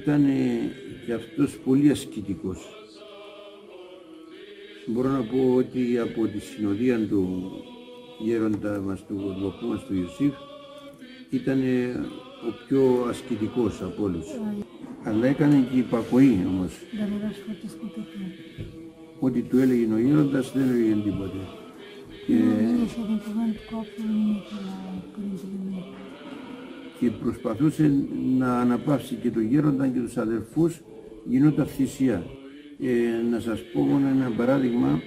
Ήταν και αυτός πολύ ασκητικός. Μπορώ να πω ότι από τη συνοδεία του γέροντα μας, του παππού μας, του Ιωσήφ, ήταν ο πιο ασκητικός από όλους. Αλλά έκανε και υπακοή όμως. Ό,τι του έλεγε ο γέροντας δεν έλεγε τίποτε. Και προσπαθούσε να αναπαύσει και τον γέροντα και τους αδερφούς, γινόταν θυσία. Να σας πω μόνο ένα παράδειγμα,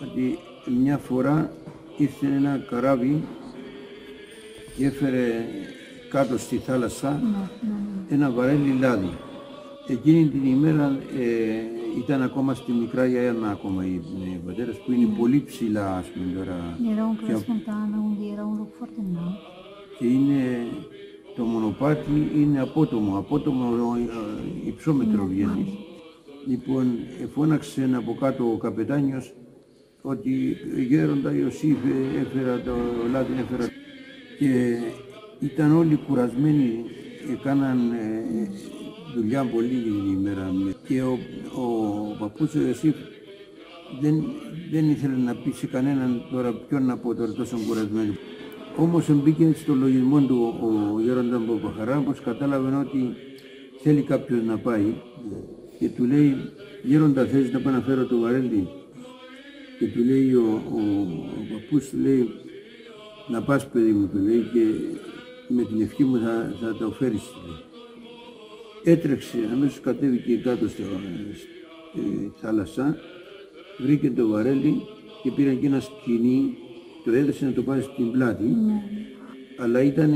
ότι μια φορά ήρθε ένα καράβι και έφερε κάτω στη θάλασσα ένα βαρέλι λάδι. Εκείνη την ημέρα ήταν ακόμα στη Μικρά Γιάννα ακόμα οι πατέρες, που είναι πολύ ψηλά, ας πούμε τώρα. Και είναι το μονοπάτι είναι απότομο υψόμετρο βγαίνει. Λοιπόν, φώναξε από κάτω ο καπετάνιος ότι γέροντα Ιωσήφ έφερα το λάδι, έφερα. Και ήταν όλοι κουρασμένοι, έκαναν δουλειά πολύ την ημέρα. Και ο παππούς ο Ιωσήφ δεν ήθελε να πει σε κανέναν τώρα ποιον να πω τώρα τόσο κουρασμένο. Όμως μπήκε στο λογισμό του ο γέροντα Παπαχαρά, πως κατάλαβε ότι θέλει κάποιος να πάει και του λέει, γέροντα, θες να πάω να φέρω το βαρέλι? Και του λέει ο παππούς, του λέει, να πας παιδί μου, του λέει, και με την ευχή μου θα το φέρεις. Έτρεξε, αμέσως κατέβηκε κάτω στη θάλασσα, βρήκε το βαρέλι και πήρε και ένα σκοινί, το έδωσε να το πάρει στην πλάτη, αλλά ήταν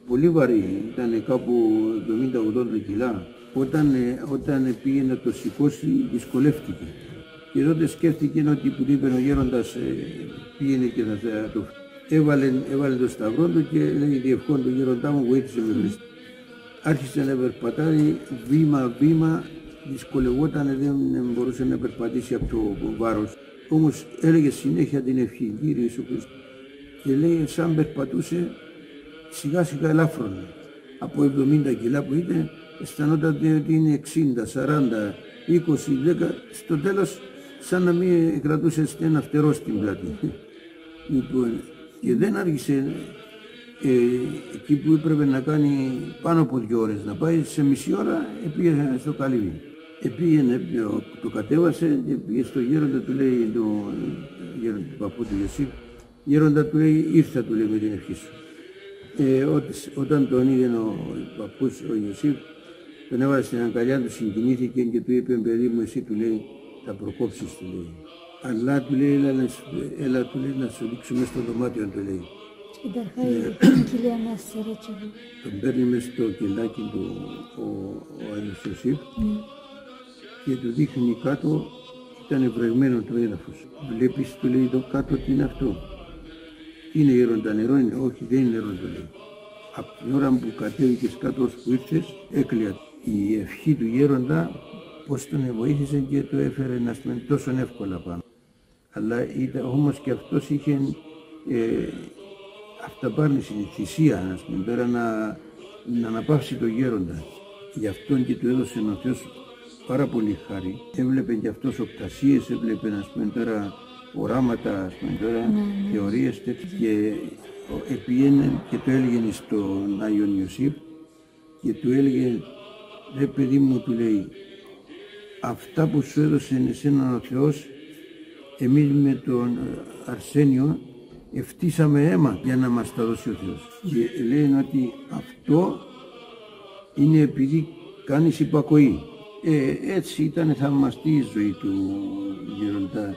πολύ βαρύ, ήταν κάπου 70-80 κιλά. Όταν πήγε να το σηκώσει, δυσκολεύτηκε. Και τότε σκέφτηκε ότι που είπε ο γέροντας πήγαινε και θα το έβαλε το σταυρό του και λέει, διευχόν του γέροντά μου, βοήθησε με Χριστό. Άρχισε να περπατάει βήμα-βήμα, δυσκολευόταν, δεν μπορούσε να περπατήσει από το βάρος. Όμως έλεγε συνέχεια την ευχή, Κύριε Ιησού Χριστέ. Και λέει, σαν περπατούσε, σιγά σιγά ελάφρωνε. Από 70 κιλά που ήταν, αισθανόταν ότι είναι 60, 40, 20, 10, στο τέλος σαν να μην κρατούσε ένα φτερό στην πλάτη. Λοιπόν, και δεν άργησε εκεί που έπρεπε να κάνει πάνω από 2 ώρες να πάει, σε μισή ώρα πήγε στο καλύβι. Πήγαινε, το κατέβασε και πήγε στο γέροντα, του λέει, το γέροντα του παππού του Ιωσήφ, γέροντα, του λέει, ήρθα, του λέει, με την ευχή σου. Όταν τον είδε ο παππούς ο Ιωσήφ, τον έβαλε στην αγκαλιά του, συγκινήθηκε και του είπε, παιδί μου, εσύ, του λέει, θα προκόψεις, του λέει. Αλλά, του λέει, έλα, του λέει, να σου δείξουμε στο δωμάτιο, του λέει. Τον παίρνει μέσα στο κελάκι του ο Άγιος Ιωσήφ και του δείχνει κάτω, ήταν βρεγμένο το έδαφος. Βλέπεις, του λέει, εδώ κάτω τι είναι αυτό? Τι είναι, γέροντα, νερό είναι? Όχι, δεν είναι νερό, του λέει. Από την ώρα που κατέβηκες κάτω ως που ήρθες, έκλεια. Η ευχή του γέροντα πως τον βοήθησε και το έφερε να στείλει τόσο εύκολα πάνω. Αλλά όμως και αυτός είχε αυταπάρνηση, θυσία, ας πούμε, τώρα να αναπαύσει το γέροντα. Γι' αυτόν και του έδωσε ο Θεός πάρα πολύ χάρη. Έβλεπε και αυτός οπτασίες, έβλεπε, ας πούμε, τώρα οράματα, ας πούμε, τώρα θεωρίες τέτοιες, και πήγαινε και το έλεγε στον Άγιον Ιωσήφ και του έλεγε, ρε παιδί μου, του λέει, αυτά που σου έδωσε εσένα ο Θεός, εμείς με τον Αρσένιο ευτύσαμε αίμα για να μας τα δώσει ο Θεός. Και λένε ότι αυτό είναι επειδή κάνεις υπακοή. Έτσι ήταν θαυμαστή η ζωή του γέροντα.